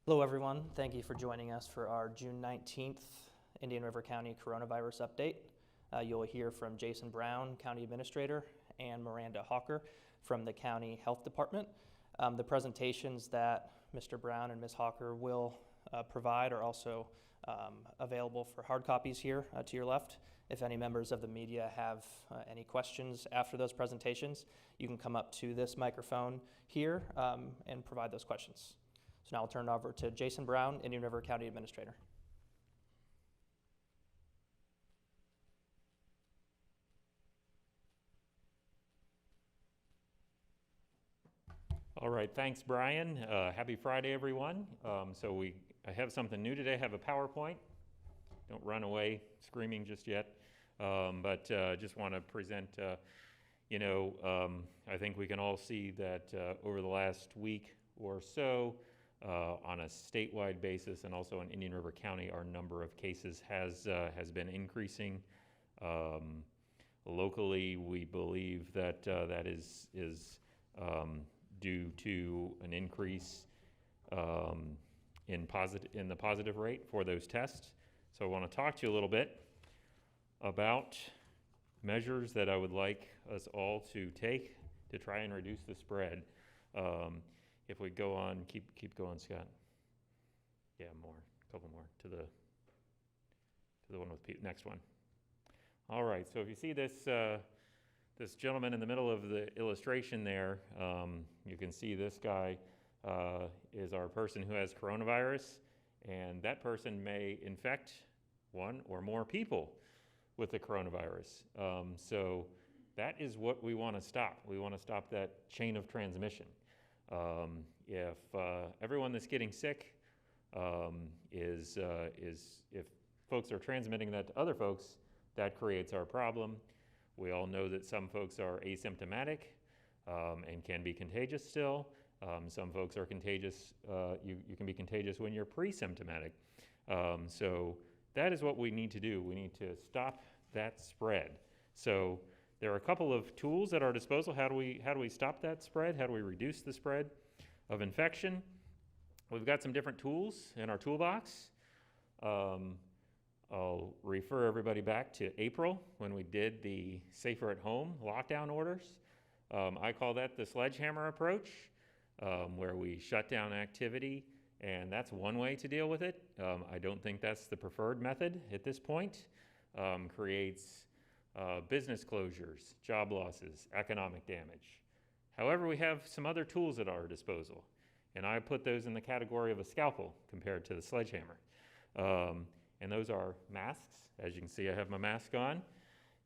Hello, everyone. Thank you for joining us for our June 19th Indian River County coronavirus update. You'll hear from Jason Brown, County Administrator, and Miranda Hawker from the County Health Department. The presentations that Mr. Brown and Ms. Hawker will provide are also available for hard copies here to your left. If any members of the media have any questions after those presentations, you can come up to this microphone here and provide those questions. So now I'll turn it over to Jason Brown, Indian River County Administrator. All right, thanks, Brian. Happy Friday, everyone. I have something new today. I have a PowerPoint. Don't run away screaming just yet, but just want to present, I think we can all see that over the last week or so, on a statewide basis and also in Indian River County, our number of cases has been increasing. Locally, we believe that that is due to an increase in the positive rate for those tests. So I want to talk to you a little bit about measures that I would like us all to take to try and reduce the spread. If we go on, keep going, Scott. Yeah, a couple more to the one with next one. All right, so if you see this this gentleman in the middle of the illustration there, you can see this guy is our person who has coronavirus, and that person may infect one or more people with the coronavirus. So that is what we want to stop. We want to stop that chain of transmission. If everyone that's getting sick if folks are transmitting that to other folks, that creates our problem. We all know that some folks are asymptomatic and can be contagious still. Some folks are contagious. You can be contagious when you're pre-symptomatic. So that is what we need to do. We need to stop that spread. So there are a couple of tools at our disposal. How do we stop that spread? How do we reduce the spread of infection? We've got some different tools in our toolbox. I'll refer everybody back to April when we did the safer at home lockdown orders. I call that the sledgehammer approach, where we shut down activity, and that's one way to deal with it. I don't think that's the preferred method at this point. Creates business closures, job losses, economic damage. However, we have some other tools at our disposal, and I put those in the category of a scalpel compared to the sledgehammer. And those are masks. As you can see, I have my mask on.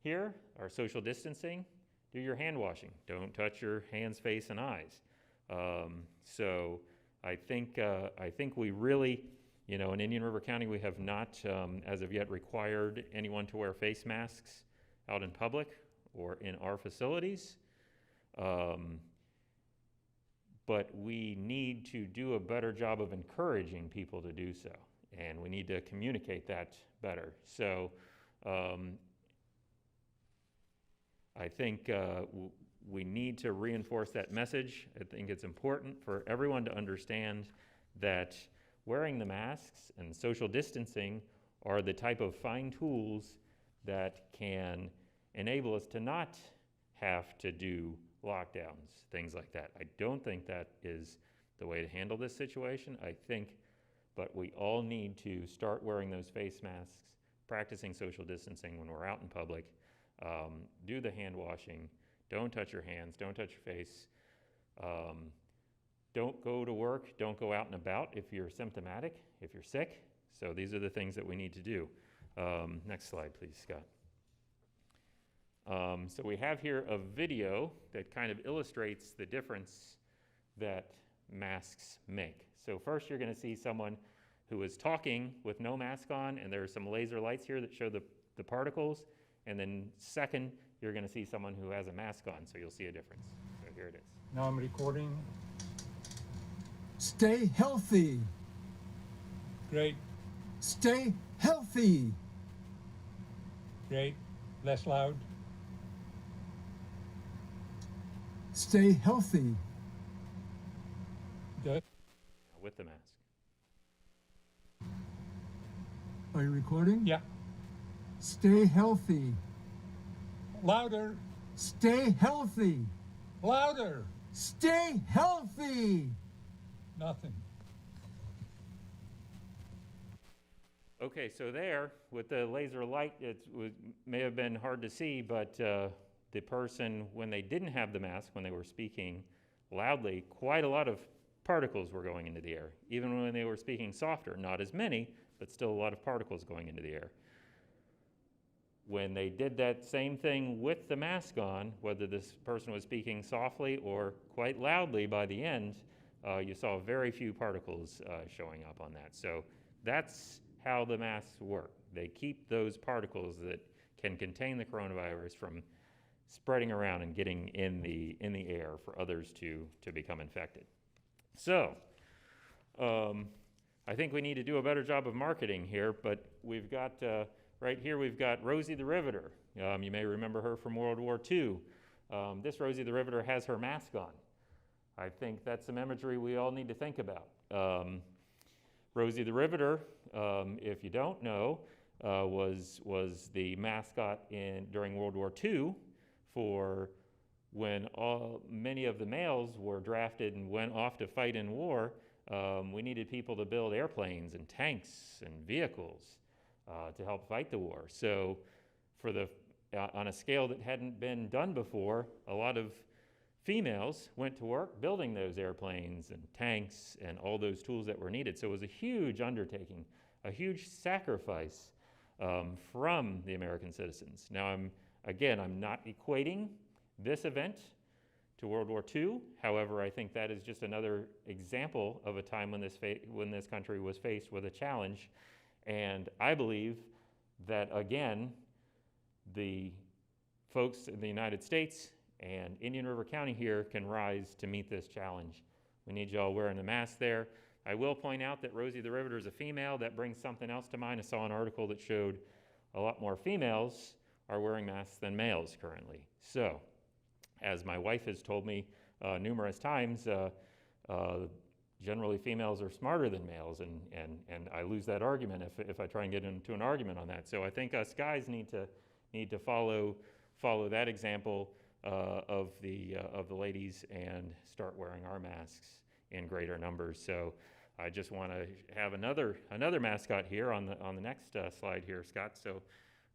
Here are social distancing. Do your hand washing. Don't touch your hands, face, and eyes. So I think we really, in Indian River County, we have not, as of yet, required anyone to wear face masks out in public or in our facilities. But we need to do a better job of encouraging people to do so, and we need to communicate that better. So I think we need to reinforce that message. I think it's important for everyone to understand that wearing the masks and social distancing are the type of fine tools that can enable us to not have to do lockdowns, things like that. I don't think that is the way to handle this situation. But we all need to start wearing those face masks, practicing social distancing when we're out in public, do the hand washing, don't touch your hands, don't touch your face, don't go to work, don't go out and about if you're symptomatic, if you're sick. So these are the things that we need to do. Next slide, please, Scott. So we have here a video that kind of illustrates the difference that masks make. So first you're going to see someone who is talking with no mask on, and there are some laser lights here that show the particles. And then second, you're going to see someone who has a mask on, so you'll see a difference. So here it is. Now I'm recording. Stay healthy. Great, Stay healthy. great. Less loud. Stay healthy. Good. With the mask. Are you recording? Yeah. Stay healthy. Louder. Stay healthy. Louder. Stay healthy. Nothing. Okay, so there, with the laser light, may have been hard to see, but the person, when they didn't have the mask, when they were speaking loudly, quite a lot of particles were going into the air. Even when they were speaking softer, not as many, but still a lot of particles going into the air. When they did that same thing with the mask on, whether this person was speaking softly or quite loudly by the end, you saw very few particles showing up on that. So that's how the masks work. They keep those particles that can contain the coronavirus from spreading around and getting in the air for others to become infected. So I think we need to do a better job of marketing here, but we've got, right here we've got Rosie the Riveter. You may remember her from World War II. This Rosie the Riveter has her mask on. I think that's some imagery we all need to think about. Rosie the Riveter, if you don't know, was the mascot during World War II for when many of the males were drafted and went off to fight in war. We needed people to build airplanes and tanks and vehicles to help fight the war. So on a scale that hadn't been done before, a lot of females went to work building those airplanes and tanks and all those tools that were needed. So it was a huge undertaking, a huge sacrifice from the American citizens. Now, I'm not equating this event to World War II. However, I think that is just another example of a time when this country was faced with a challenge. And I believe that, again, the folks in the United States and Indian River County here can rise to meet this challenge. We need y'all wearing a mask there. I will point out that Rosie the Riveter is a female. That brings something else to mind. I saw an article that showed a lot more females are wearing masks than males currently. So, as my wife has told me numerous times, generally females are smarter than males, and I lose that argument if I try and get into an argument on that. So I think us guys need to follow that example of the ladies and start wearing our masks in greater numbers. So I just want to have another mascot here on the next slide here, Scott. So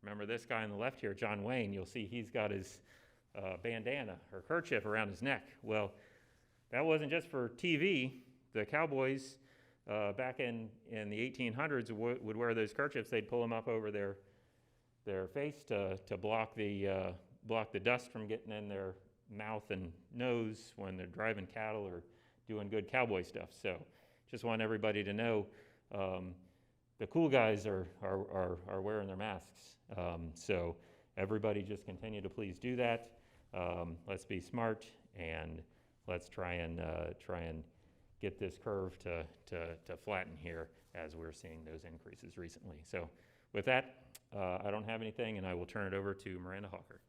remember this guy on the left here, John Wayne. You'll see he's got his bandana or kerchief around his neck. Well, that wasn't just for TV. The cowboys back in the 1800s would wear those kerchiefs. They'd pull them up over their face to block the dust from getting in their mouth and nose when they're driving cattle or doing good cowboy stuff. So just want everybody to know the cool guys are wearing their masks. So everybody just continue to please do that. Let's be smart and let's try and get this curve to flatten here as we're seeing those increases recently. So with that, I don't have anything, and I will turn it over to Miranda Hawker.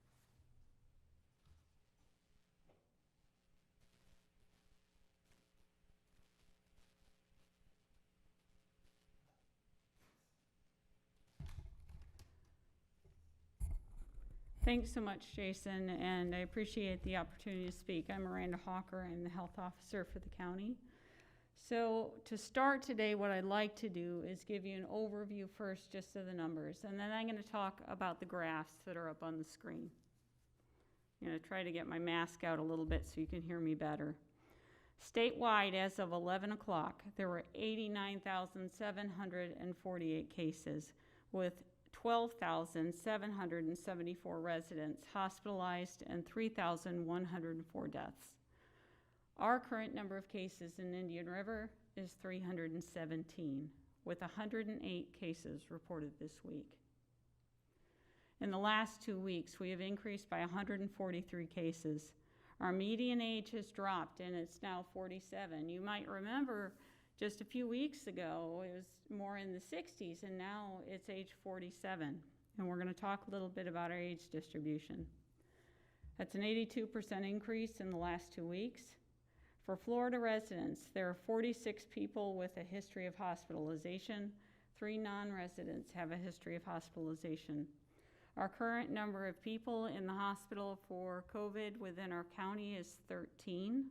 Thanks so much, Jason, and I appreciate the opportunity to speak. I'm Miranda Hawker. I'm the health officer for the county. So to start today, what I'd like to do is give you an overview first just of the numbers, and then I'm going to talk about the graphs that are up on the screen. I'm going to try to get my mask out a little bit so you can hear me better. Statewide, as of 11 o'clock, there were 89,748 cases with 12,774 residents hospitalized and 3,104 deaths. Our current number of cases in Indian River is 317, with 108 cases reported this week. In the last 2 weeks, we have increased by 143 cases. Our median age has dropped and it's now 47. You might remember just a few weeks ago, it was more in the 60s, and now it's age 47. And we're going to talk a little bit about our age distribution. That's an 82% increase in the last 2 weeks. For Florida residents, there are 46 people with a history of hospitalization, 3 non-residents have a history of hospitalization. Our current number of people in the hospital for COVID within our county is 13.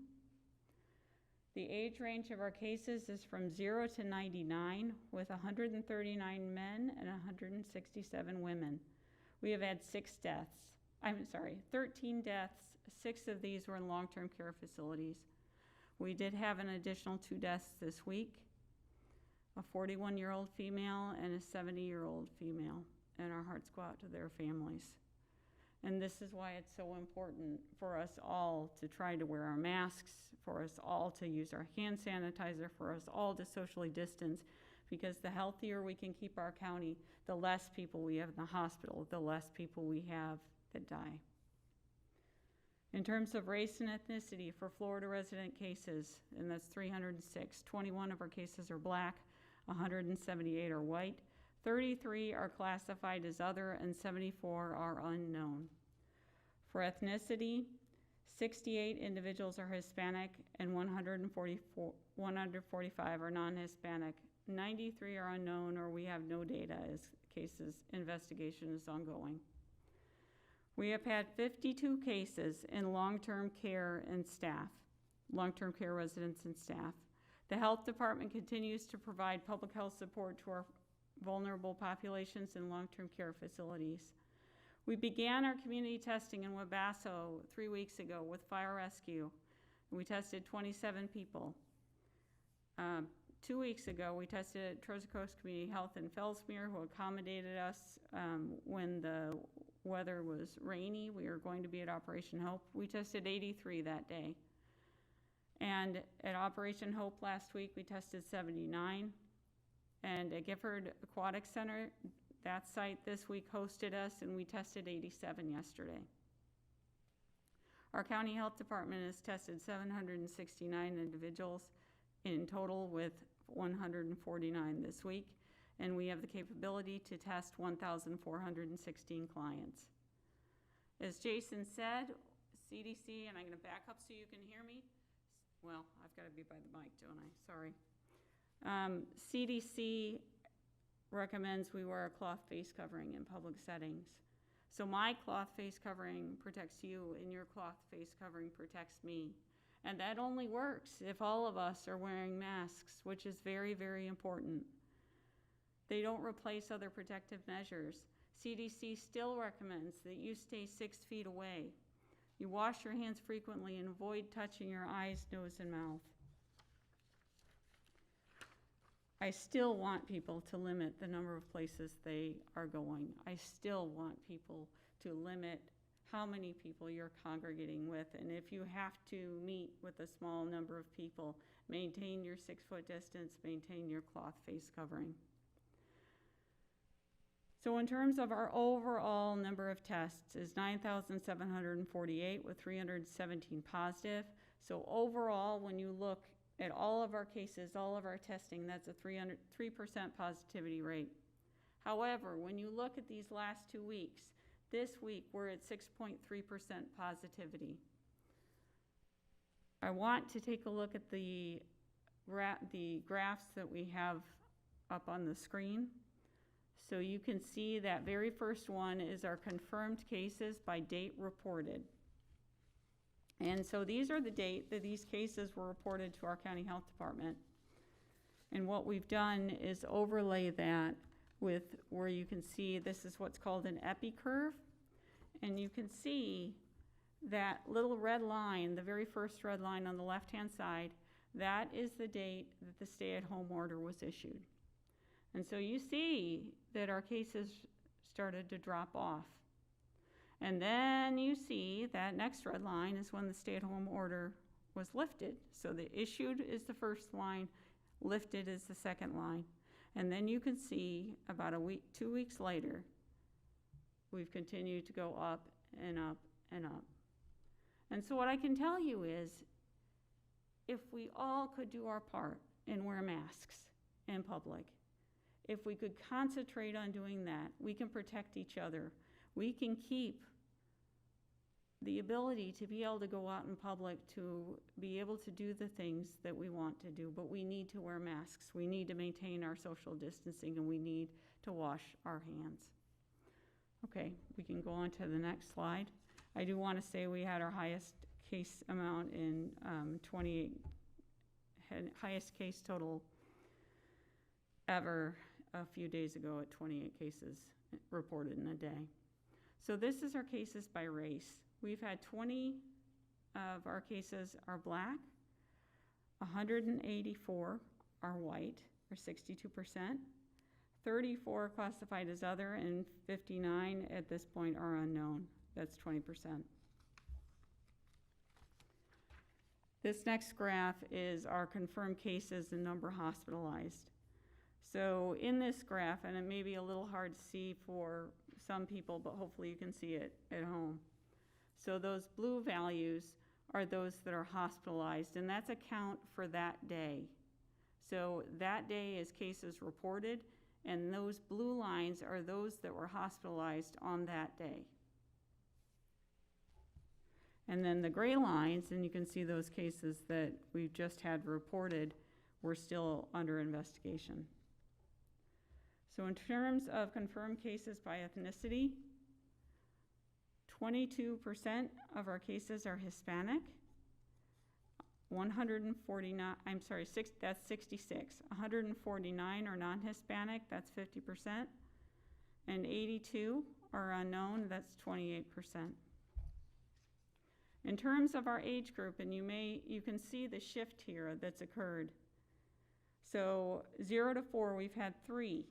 The age range of our cases is from 0 to 99, with 139 men and 167 women. We have had 13 deaths. 6 of these were in long-term care facilities. We did have an additional 2 deaths this week, a 41-year-old female and a 70-year-old female, and our hearts go out to their families. And this is why it's so important for us all to try to wear our masks, for us all to use our hand sanitizer, for us all to socially distance, because the healthier we can keep our county, the less people we have in the hospital, the less people we have that die. In terms of race and ethnicity for Florida resident cases, and that's 306, 21 of our cases are Black, 178 are white, 33 are classified as other, and 74 are unknown. For ethnicity, 68 individuals are Hispanic and 145 are non-Hispanic. 93 are unknown, or we have no data as investigation is ongoing. We have had 52 cases in long-term care and staff, long-term care residents and staff. The health department continues to provide public health support to our vulnerable populations in long-term care facilities. We began our community testing in Wabasso 3 weeks ago with fire rescue. We tested 27 people. 2 weeks ago, we tested at Trojan Coast Community Health in Fellsmere, who accommodated us when the weather was rainy. We were going to be at Operation Hope. We tested 83 that day. And at Operation Hope last week, we tested 79. And at Gifford Aquatic Center, that site this week hosted us, and we tested 87 yesterday. Our county health department has tested 769 individuals in total, with 149 this week, and we have the capability to test 1,416 clients. As Jason said, CDC, and I'm going to back up so you can hear me. Well, I've got to be by the mic, don't I? Sorry. CDC recommends we wear a cloth face covering in public settings. So my cloth face covering protects you, and your cloth face covering protects me. And that only works if all of us are wearing masks, which is very, very important. They don't replace other protective measures. CDC still recommends that you stay 6 feet away. You wash your hands frequently and avoid touching your eyes, nose, and mouth. I still want people to limit the number of places they are going. I still want people to limit how many people you're congregating with. And if you have to meet with a small number of people, maintain your 6-foot distance, maintain your cloth face covering. So in terms of our overall number of tests is 9,748 with 317 positive. So overall, when you look at all of our cases, all of our testing, that's a 3% positivity rate. However, when you look at these last 2 weeks, this week we're at 6.3% positivity. I want to take a look at the graphs that we have up on the screen. So you can see that very first one is our confirmed cases by date reported. And so these are the date that these cases were reported to our county health department. And what we've done is overlay that with where you can see this is what's called an epi curve. And you can see that little red line, the very first red line on the left-hand side, that is the date that the stay-at-home order was issued. And so you see that our cases started to drop off. And then you see that next red line is when the stay-at-home order was lifted. So the issued is the first line, lifted is the second line. And then you can see about 2 weeks later, we've continued to go up and up and up. And so what I can tell you is, if we all could do our part and wear masks in public, if we could concentrate on doing that, we can protect each other. We can keep the ability to be able to go out in public, to be able to do the things that we want to do, but we need to wear masks. We need to maintain our social distancing, and we need to wash our hands. Okay, we can go on to the next slide. I do want to say we had our highest case amount in 28, had highest case total ever a few days ago at 28 cases reported in a day. So this is our cases by race. We've had 20 of our cases are Black, 184 are white, or 62%, 34 classified as other, and 59 at this point are unknown. That's 20%. This next graph is our confirmed cases and number hospitalized. So in this graph, and it may be a little hard to see for some people, but hopefully you can see it at home. So those blue values are those that are hospitalized, and that's a count for that day. So that day is cases reported, and those blue lines are those that were hospitalized on that day. And then the gray lines, and you can see those cases that we've just had reported, were still under investigation. So in terms of confirmed cases by ethnicity, 22% of our cases are Hispanic. 149, that's 66. 149 are non-Hispanic, that's 50%. And 82 are unknown, that's 28%. In terms of our age group, and you can see the shift here that's occurred. So 0 to 4, we've had 3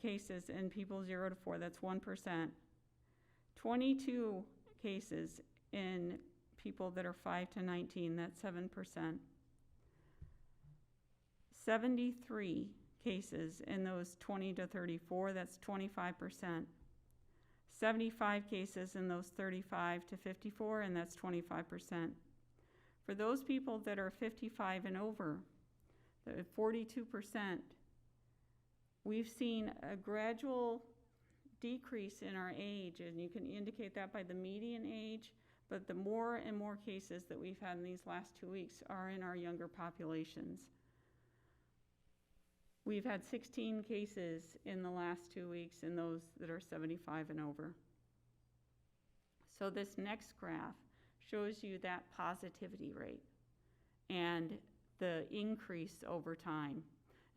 cases in people 0 to 4, that's 1%. 22 cases in people that are 5 to 19, that's 7%. 73 cases in those 20 to 34, that's 25%. 75 cases in those 35 to 54, and that's 25%. For those people that are 55 and over, the 42%, we've seen a gradual decrease in our age, and you can indicate that by the median age, but the more and more cases that we've had in these last 2 weeks are in our younger populations. We've had 16 cases in the last 2 weeks in those that are 75 and over. So this next graph shows you that positivity rate and the increase over time.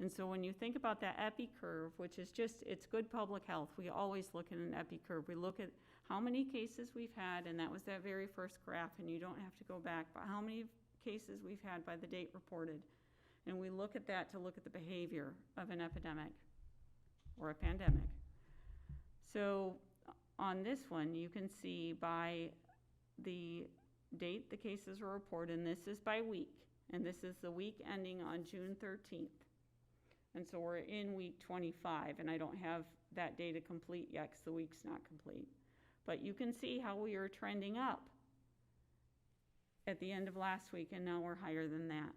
And so when you think about that epi curve, which is just, it's good public health, we always look at an epi curve. We look at how many cases we've had, and that was that very first graph, and you don't have to go back, but how many cases we've had by the date reported. And we look at that to look at the behavior of an epidemic or a pandemic. So on this one, you can see by the date the cases were reported, and this is by week, and this is the week ending on June 13th. And so we're in week 25, and I don't have that data complete yet because the week's not complete. But you can see how we are trending up at the end of last week, and now we're higher than that.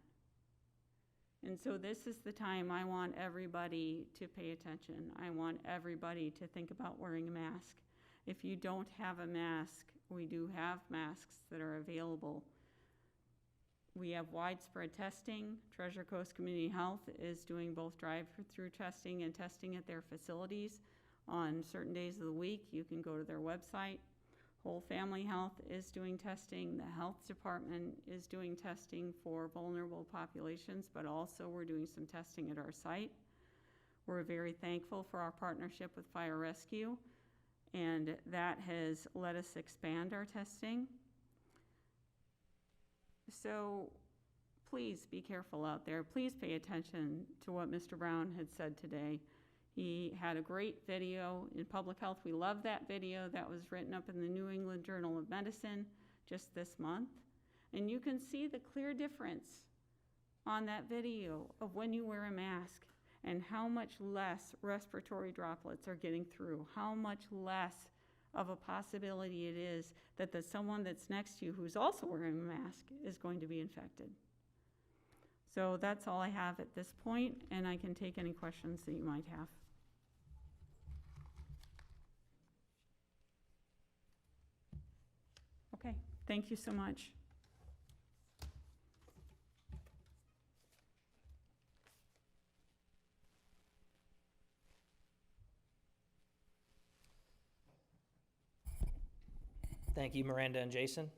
And so this is the time I want everybody to pay attention. I want everybody to think about wearing a mask. If you don't have a mask, we do have masks that are available. We have widespread testing. Treasure Coast Community Health is doing both drive-through testing and testing at their facilities on certain days of the week. You can go to their website. Whole Family Health is doing testing. The health department is doing testing for vulnerable populations, but also we're doing some testing at our site. We're very thankful for our partnership with Fire Rescue, and that has let us expand our testing. So please be careful out there. Please pay attention to what Mr. Brown had said today. He had a great video in public health. We love that video. That was written up in the New England Journal of Medicine just this month. And you can see the clear difference on that video of when you wear a mask and how much less respiratory droplets are getting through, how much less of a possibility it is that someone that's next to you who's also wearing a mask is going to be infected. So that's all I have at this point, and I can take any questions that you might have. Okay, thank you so much. Thank you, Miranda and Jason.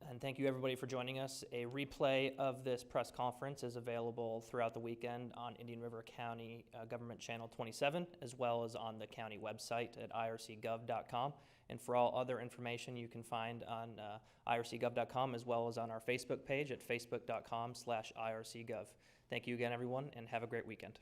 And thank you, everybody, for joining us. A replay of this press conference is available throughout the weekend on Indian River County Government Channel 27, as well as on the county website at ircgov.com. And for all other information, you can find on ircgov.com, as well as on our Facebook page at facebook.com/ircgov. Thank you again, everyone, and have a great weekend.